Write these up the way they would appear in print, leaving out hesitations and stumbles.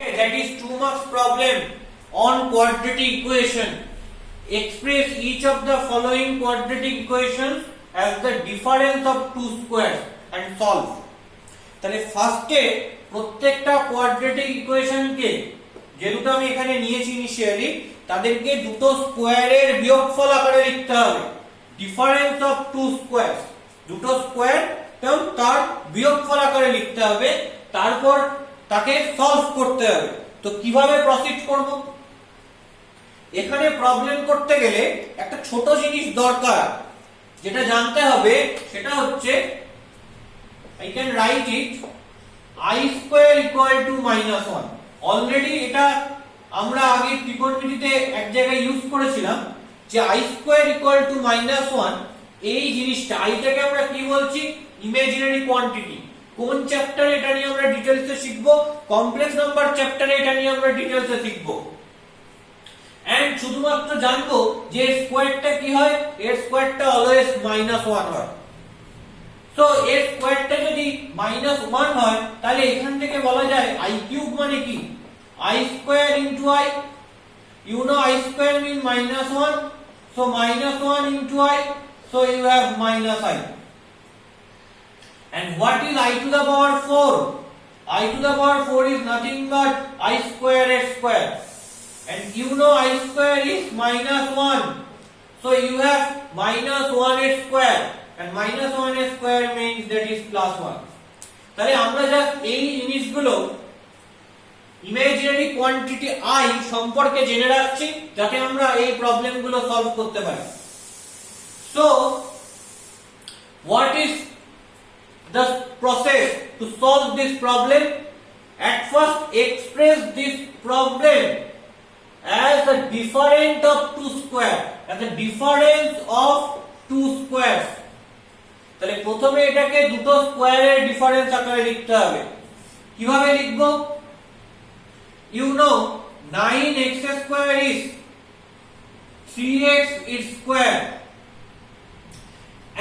That is 2 marks problem on quadratic equation. Express each of the following quadratic equations as the difference of two squares and solve. তাহলে ফার্স্টে প্রত্যেকটা quadratic ইকুয়েশনকে যে দুটো আমি এখানে নিয়েছি ইনিশিয়ালি তাদেরকে দুটো স্কয়ারের বিয়োগফল আকারে লিখতে হবে। ডিফারেন্স অফ টু স্কয়ারস, দুটো স্কয়ার এবং তার বিয়োগফল আকারে লিখতে হবে, তারপর তাকে সলভ করতে হবে। তো কিভাবে প্রসিড করব? এখানে প্রবলেম করতে গেলে একটা ছোট জিনিস দরকার, যেটা জানতে হবে সেটা হচ্ছে I can write it I square equal to -1. Already এটা আমরা আগে ত্রিকোণমিতিতে এক জায়গায় ইউজ করেছিলাম যে I square equal to -1। এই জিনিসটা আইটাকে আমরা কি বলছি? Imaginary quantity. কোন চ্যাপ্টারে এটা নিয়ে আমরা ডিটেইলসে শিখব? কমপ্লেক্স নাম্বার চ্যাপ্টারে এটা নিয়ে আমরা ডিটেইলসে শিখব। এন্ড শুধুমাত্র জানবো যে স্কয়ারটা কি হয়, এর স্কয়ারটা অলওয়েজ -1 হয়। তো এর স্কয়ারটা যদি -1 হয় তাহলে এখান থেকে বলা যায় i কিউব মানে কি? I square into I, you know I square means -1, so -1 into I, so you have -I. And what is I to the power 4? I to the power 4 is nothing but I square x square, and you know I square is -1, so you have -1x square, and -1x square means that is +1. তাহলে আমরা just এই জিনিসগুলো imaginary quantity I সম্পর্কে জেনে রাখছি যাতে আমরা এই প্রবলেমগুলো সলভ করতে পারি। So what is the process to solve this problem? At first express this problem as the difference of two squares, as the difference of two squares. তাহলে প্রথমে এটাকে দুটো স্কয়ারের ডিফারেন্স আকারে লিখতে হবে। কিভাবে লিখব? You know 9x square is 3x its square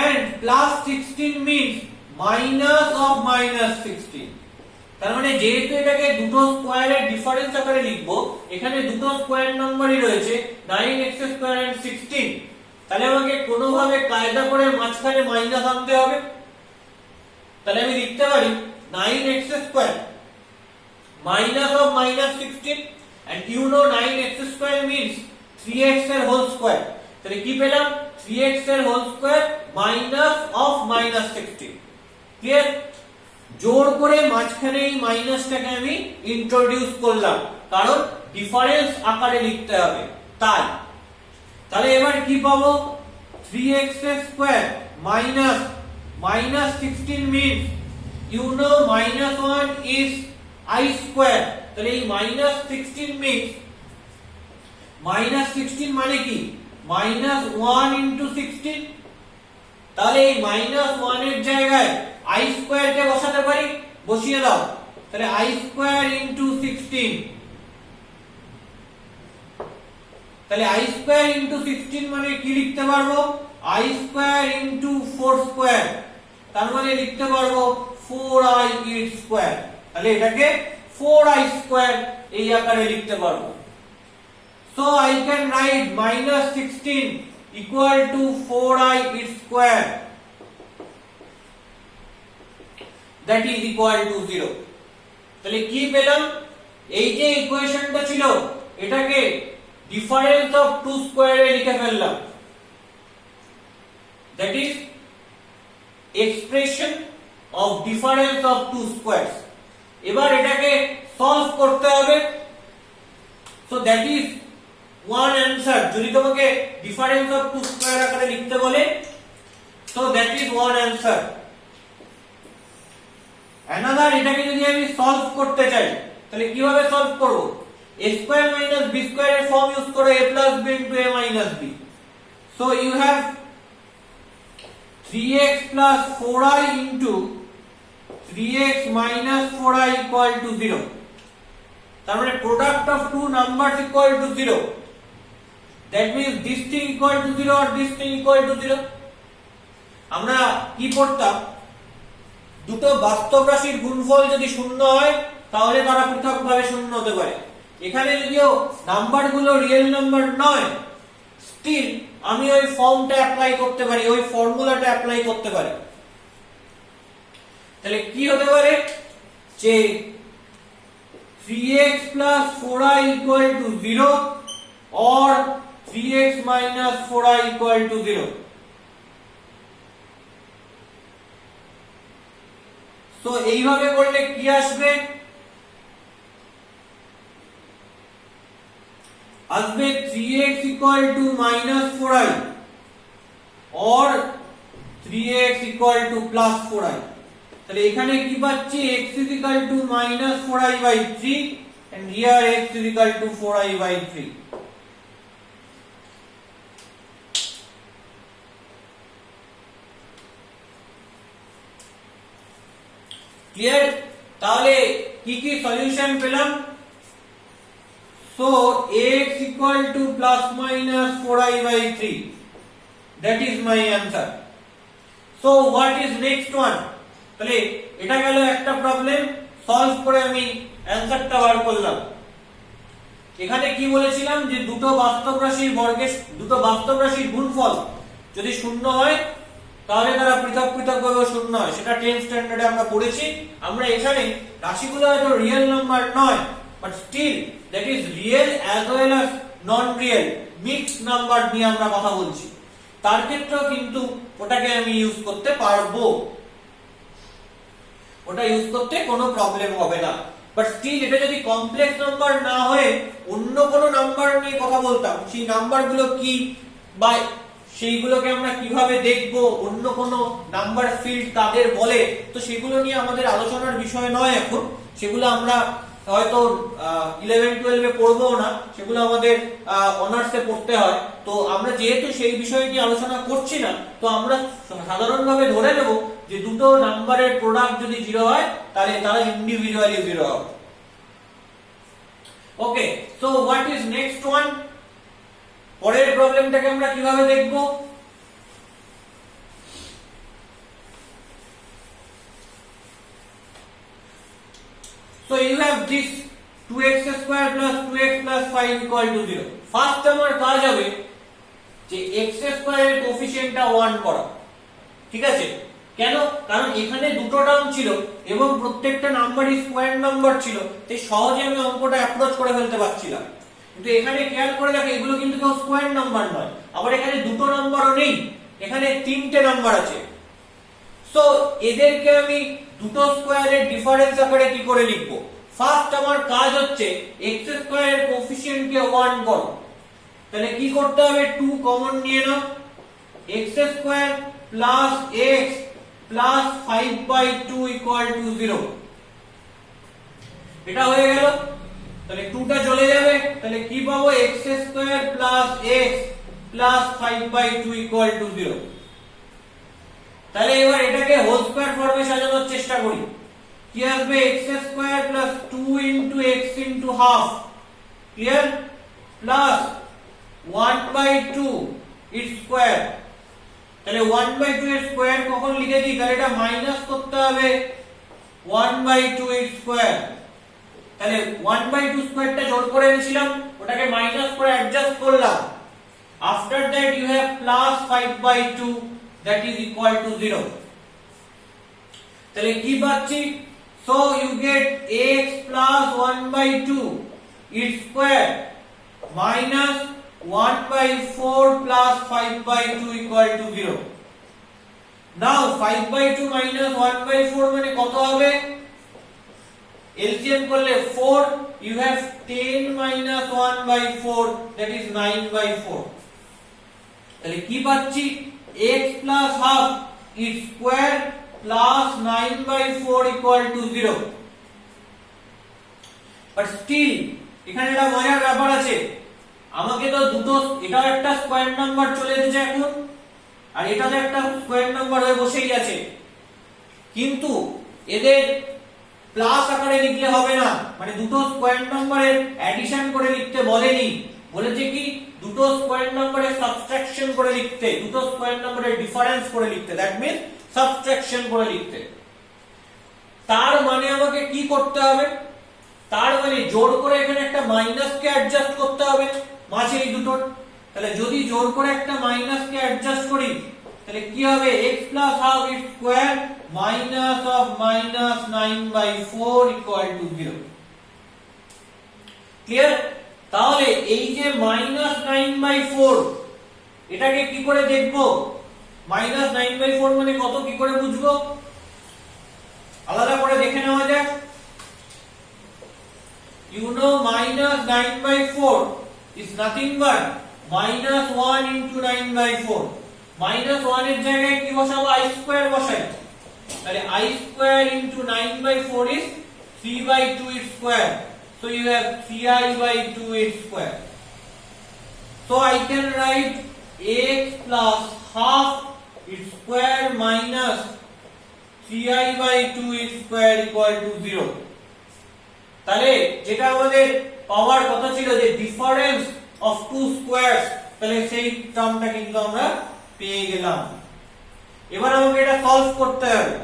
and plus 16 means minus of -16। তার মানে যেহেতু এটাকে দুটো স্কয়ারের ডিফারেন্স আকারে লিখব, এখানে দুটো স্কয়ার নাম্বারই রয়েছে 9x square and 16, তাহলে আমাকে কোনোভাবে কায়দা করে মাঝখানে মাইনাস আনতে হবে। তাহলে আমি লিখতে পারি 9x square minus of -16, and you know 9x square means 3x এর হোল স্কয়ার। তাহলে কি পেলাম? 3x এর whole square minus of -16। Clear? জোর করে মাঝখানে এই মাইনাসটাকে আমি ইন্ট্রোডিউস করলাম, কারণ ডিফারেন্স আকারে লিখতে হবে তাই। তাহলে এবার কি পাবো? 3x square minus -16 means you know -1 is I square। তাহলে এই -16 means -16 মানে কি? -1 into 16। তাহলে এই -1 এর জায়গায় I square কে বসাতে পারি, বসিয়ে দাও। তাহলে I square into 16, তাহলে I square into 16 মানে কি লিখতে পারবো? I square into 4 square, তার মানে লিখতে পারবো 4i its square। তাহলে এটাকে 4i square এই আকারে লিখতে পারবো। So I can write -16 equal to 4i its square, that is equal to 0। তাহলে কি পেলাম? এই যে ইকুয়েশনটা ছিল এটাকে ডিফারেন্স অফ টু স্কয়ারে লিখে ফেললাম, that is expression of difference of two squares। এবার এটাকে সলভ করতে হবে। so that is one answer। যদি তোমাকে ডিফারেন্স অফ টু স্কয়ার আকারে লিখতে বলে, so that is one answer। another, এটাকে যদি আমি সলভ করতে চাই তাহলে কিভাবে সলভ করব? a square minus b square এর ফর্ম ইউজ করে a plus b into a minus b, so you have 3x plus 4i into 3x minus 4i equal to 0। তার মানে product of two numbers equal to 0, that means this thing equal to 0 or this thing equal to 0। আমরা কি পড়তাম? দুটো বাস্তব রাশির গুণফল যদি শূন্য হয় তাহলে তারা পৃথকভাবে শূন্য হতে পারে। এখানে যদিও নাম্বারগুলো রিয়েল নাম্বার নয়, স্টিল আমি ওই ফর্মটা অ্যাপ্লাই করতে পারি, ওই ফর্মুলাটা অ্যাপ্লাই করতে পারি। তাহলে কি হতে পারে যে 3x plus 4y equal to 0 or 3x minus 4y equal to 0. So এইভাবে করলে কি আসবে? আসবে 3x equal to minus 4y or 3x equal to plus 4y. তাহলে এখানে কি পাচ্ছি? x is equal to minus 4y by 3 and here x is equal to 4y by 3. Clear? তাহলে কি কি সলিউশন পেলাম? So x equal to plus minus 4y by 3. That is my answer. So what is next one? তাহলে এটা গেল একটা problem, solve করে আমি অ্যানসারটা বার করলাম। এখানে কি বলেছিলাম যে দুটো বাস্তব রাশির গুণফল যদি শূন্য হয় তাহলে তারা পৃথক পৃথক ভাবে শূন্য হয়, সেটা 10th স্ট্যান্ডার্ডে আমরা পড়েছি। আমরা এখানে রাশিগুলো হয়তো রিয়েল নাম্বার নয়, but still that is real as well as non real mixed number নিয়ে আমরা কথা বলছি। তার ক্ষেত্রেও কিন্তু ওটাকে আমি ইউজ করতে পারবো, ওটা ইউজ করতে কোনো প্রবলেম হবে না। বাট স্টিল এটা যদি কমপ্লেক্স নাম্বার না হয়ে অন্য কোনো নাম্বার নিয়ে কথা বলতাম, সেই নাম্বারগুলো কি বা সেইগুলোকে আমরা কিভাবে দেখব, অন্য কোনো নাম্বার ফিল্ড কাদের বলে, তো সেগুলো নিয়ে আমাদের আলোচনার বিষয় নয় এখন। সেগুলো আমরা হয়তো 11-12 এ পড়বো না, সেগুলো আমাদের অনার্সে পড়তে হয়। তো আমরা যেহেতু সেই বিষয় নিয়ে আলোচনা করছি না, তো আমরা সাধারণভাবে ধরে নেব যে দুটো নাম্বারের প্রোডাক্ট যদি 0 হয় তাহলে তারা ইন্ডিভিজুয়ালি 0 হবে। Okay, so what is next one? পরের প্রবলেমটাকে আমরা কিভাবে দেখব? So you have this 2x square plus 2x plus 5 equal to 0. First আমার কাজ হবে যে x স্কয়ার এর কোএফিসিয়েন্টটা 1 করা। ঠিক আছে? কেন? কারণ এখানে দুটো টার্ম ছিল এবং প্রত্যেকটা নাম্বারই স্কয়ার নাম্বার ছিল, তাই সহজে আমি অঙ্কটা অ্যাপ্রোচ করে ফেলতে পারছিলাম। কিন্তু এখানে খেয়াল করে দেখো এগুলো কিন্তু কেউ স্কয়ার নাম্বার নয়, আবার এখানে দুটো নাম্বারও নেই, এখানে তিনটে নাম্বার আছে। সো এদেরকে আমি দুটো স্কয়ারের ডিফারেন্স আকারে কি করে লিখবো? ফার্স্ট আমার কাজ হচ্ছে x স্কয়ারের কোএফিসিয়েন্টকে 1 করো। তাহলে কি করতে হবে? 2 কমন নিয়ে নাও, x square plus x plus 5/2 equal to 0। এটা হয়ে গেল। তাহলে 2টা চলে যাবে, তাহলে কি পাবো? x square plus x plus 5/2 equal to 0। তাহলে এবার এটাকে হোল স্কয়ার ফর্মে সাজানোর চেষ্টা করি। কি আসবে? x square plus 2 into x into half, clear, plus 1/2 এর স্কয়ার। তাহলে 1/2 এর স্কয়ার কখন লিখে দিই? তাহলে এটা মাইনাস করতে হবে 1/2 এর স্কয়ার। তাহলে 1/2 স্কয়ারটা জোর করে এনেছিলাম, ওটাকে মাইনাস করে অ্যাডজাস্ট করলাম। After that you have plus 5/2 that is equal to 0. তাহলে কি পাচ্ছি? So you get x plus 1/2 its square minus 1/4 plus 5/2 equal to 0. Now 5/2 minus 1/4 মানে কত হবে? LCM করলে 4, you have 10 minus 1/4 that is 9/4. তাহলে কি পাচ্ছি? x plus half its square plus 9/4 equal to 0. But still এখানে একটা মজার ব্যাপার আছে, আমাকে তো দুটো, এটাও একটা স্কয়ার নাম্বার চলে এসেছে এখন, আর এটাও একটা স্কয়ার নাম্বার হয়ে বসেই আছে, কিন্তু এদের প্লাস আকারে লিখলে হবে না। মানে দুটো স্কয়ার নাম্বারের অ্যাডিশন করে লিখতে বলেনি, বলেছে কি দুটো স্কয়ার নাম্বারের সাবট্রাকশন করে লিখতে, দুটো স্কয়ার নাম্বারের ডিফারেন্স করে লিখতে, দ্যাট মিন্স সাবট্রাকশন করে লিখতে। তার মানে আমাকে কি করতে হবে? তার মানে জোর করে এখানে একটা মাইনাস কে অ্যাডজাস্ট করতে হবে মাঝে এই দুটোর। তাহলে যদি জোর করে একটা মাইনাস কে অ্যাডজাস্ট করি তাহলে কি হবে x plus half its square minus of minus 9/4 equal to 0। Clear? তাহলে এই যে minus 9/4 এটাকে কি করে দেখবো? minus 9/4 মানে কত কি করে বুঝবো? আলাদা করে দেখে নেওয়া যাক। You know minus 9/4 is nothing but minus 1 into 9/4। minus 1 এর জায়গায় কি বসাবো? I square বসাই। তাহলে I square into 9/4 is 3/2 its square। So you have 3i/2 its square। So I can write x plus half its square minus 3i/2 its square equal to 0। তাহলে যেটা আমাদের পাওয়ার কথা ছিল যে ডিফারেন্স অফ টু স্কয়ারস, তাহলে সেই টার্মটা কিন্তু আমরা পেয়ে গেলাম। এবার আমাকে এটা সলভ করতে হবে।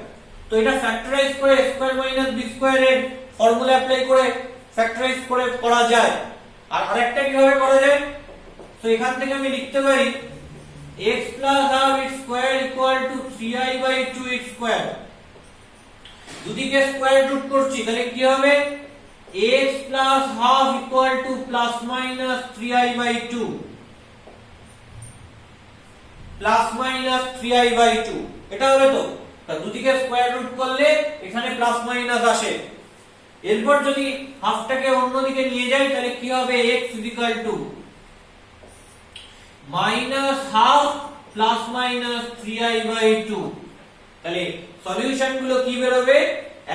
তো এটা ফ্যাক্টরাইজ করে a square minus b square এর ফর্মুলা অ্যাপ্লাই করে ফ্যাক্টরাইজ করে করা যায়। আর আরেকটা কিভাবে করা যায়? তো এখান থেকে আমি লিখতে পারি x plus half its square equal to 3i/2 its square। দুদিকে স্কয়ার রুট করছি তাহলে কি হবে? x plus half equal to plus minus 3i/2 plus minus 3i/2 এটা হবে তো? দুদিকে স্কয়ার রুট করলে এখানে প্লাস মাইনাস আসে। এরপর যদি হাফটাকে অন্যদিকে নিয়ে যাই তাহলে কি হবে? x equal to minus half plus minus 3i/2। তাহলে সলিউশন গুলো কি বের হবে?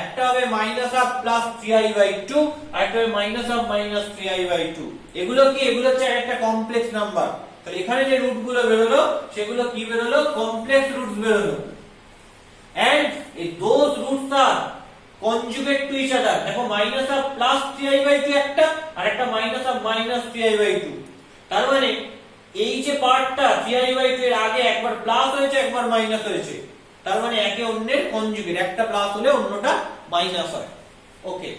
একটা হবে মাইনাস হাফ প্লাস 3i/2 আর একটা হবে মাইনাস হাফ মাইনাস 3i/2। এগুলো কি? এগুলো হচ্ছে একটা কমপ্লেক্স নাম্বার। তাহলে এখানে যে রুট গুলো বের হলো সেগুলো কি বের হলো? কমপ্লেক্স রুটস বের হলো। and those roots are conjugate to each other। দেখো মাইনাস হাফ প্লাস 3i/2 একটা আর একটা মাইনাস হাফ মাইনাস 3i/2। তার মানে এই যে পার্টটা 3i/2 এর আগে একবার প্লাস হয়েছে একবার মাইনাস হয়েছে, তার মানে একে অন্যের কনজুগেট, একটা প্লাস হলে অন্যটা মাইনাস হয়। ওকে।